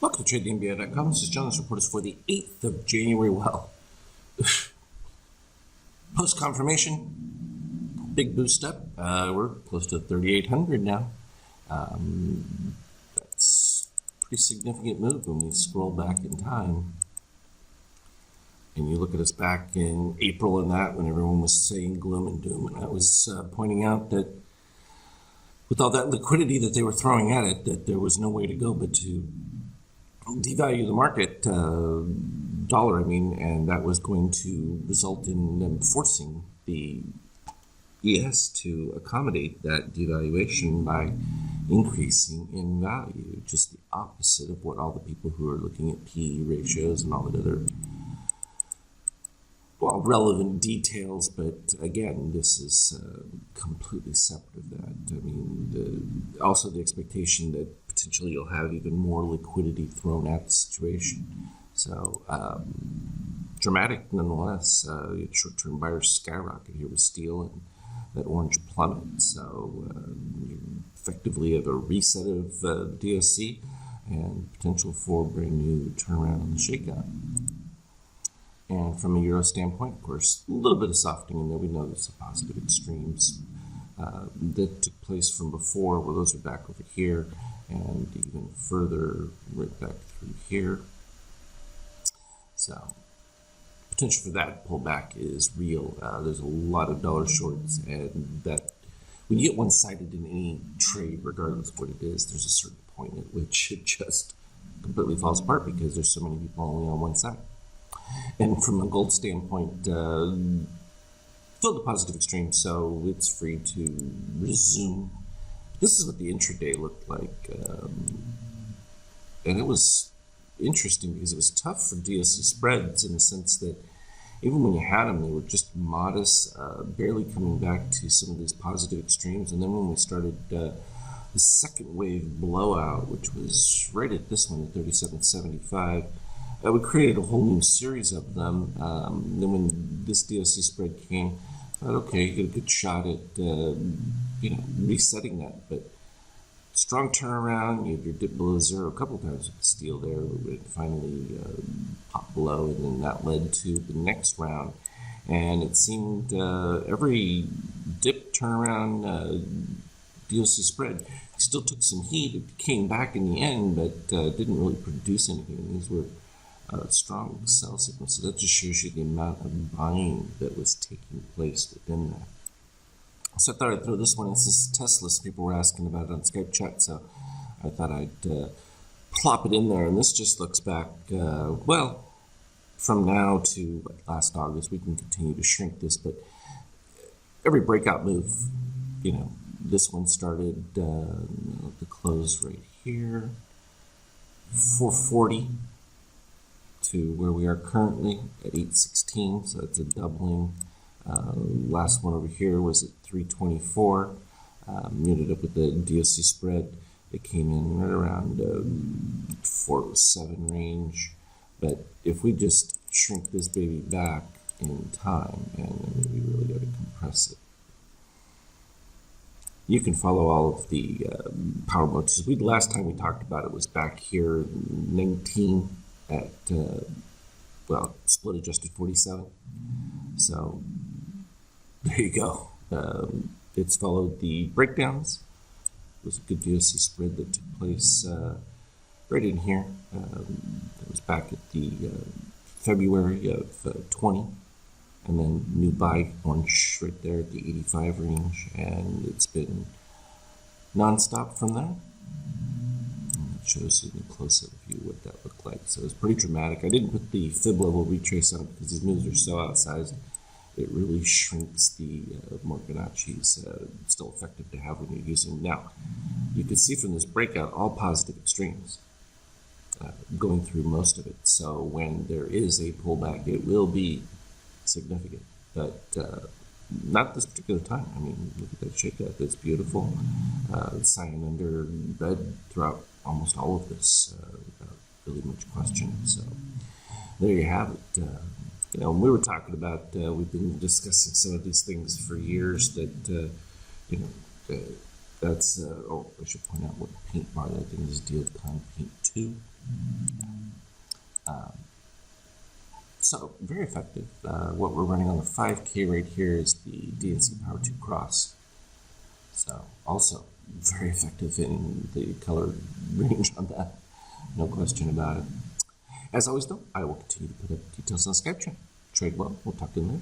Welcome to TradeTheNBA.com. This is John. This report is for the 8th of January. Well, post-confirmation, big boost up. We're close to 3,800 now. That's a pretty significant move when we scroll back in time. And you look at us back in April and that, when everyone was saying gloom and doom. And I was pointing out that with all that liquidity that they were throwing at it, that there was no way to go but to devalue the market, dollar, and that was going to result in them forcing the ES to accommodate that devaluation by increasing in value, just the opposite of what all the people who are looking at PE ratios and all the other, well, relevant details, but again, this is completely separate of that. Also the expectation that potentially you'll have even more liquidity thrown at the situation. So dramatic nonetheless. Short-term buyers skyrocket here with steel and that orange plummet. So you effectively have a reset of the DSC and potential for a brand new turnaround on the shakeout. And from a euro standpoint, of course, a little bit of softening in there. We know there's some positive extremes that took place from before. Well, those are back over here and even further right back through here. So potential for that pullback is real. There's a lot of dollar shorts, and that when you get one-sided in any trade, regardless of what it is, there's a certain point at which it just completely falls apart because there's so many people only on one side. And from a gold standpoint, still the positive extreme, so it's free to resume. This is what the intraday looked like, and it was interesting because it was tough for DSC spreads in the sense that even when you had them, they were just modest, barely coming back to some of these positive extremes. And then when we started the second wave blowout, which was right at this one at 37.75, we created a whole new series of them. Then when this DSC spread came, I thought, okay, you get a good shot at resetting that. But strong turnaround, you had your dip below zero a couple times with the steel there. It finally popped below, and then that led to the next round. And it seemed every dip turnaround DSC spread still took some heat. It came back in the end, but didn't really produce anything. These were strong sell signals. So that just shows you the amount of buying that was taking place within that. So I thought I'd throw this one. This is Tesla. People were asking about it on Skype chat, so I thought I'd plop it in there. And this just looks back, well, from now to last August. We can continue to shrink this, but every breakout move, this one started the close right here, 440 to where we are currently at 816, so that's a doubling. Last one over here was at 324. Ended up with the DSC spread that came in right around 407 range. But if we just shrink this baby back in time, and we really got to compress it. You can follow all of the power modes. Last time we talked about it was back here, 19 at, split adjusted 47. So there you go. It's followed the breakdowns. It was a good DSC spread that took place right in here. It was back at the February of 20. And then new buy orange right there at the 85 range. And it's been nonstop from there. And it shows you in a close-up view what that looked like. So it's pretty dramatic. I didn't put the fib level retrace on it because these moves are so outsized. It really shrinks the Fibonacci's. Still effective to have when you're using them. Now, you can see from this breakout all positive extremes going through most of it. So when there is a pullback, it will be significant, but not this particular time. Look at that shakeout. That's beautiful. Cyan under red throughout almost all of this without really much question. So there you have it. When we were talking about, we've been discussing some of these things for years that, that's, I should point out what paint bar that thing is, DealCon Paint 2. So very effective. What we're running on the 5K right here is the DNC Power 2 Cross. So also very effective in the color range on that. No question about it. As always though, I will continue to put up details on the Skype channel. Trade well. We'll talk to you later.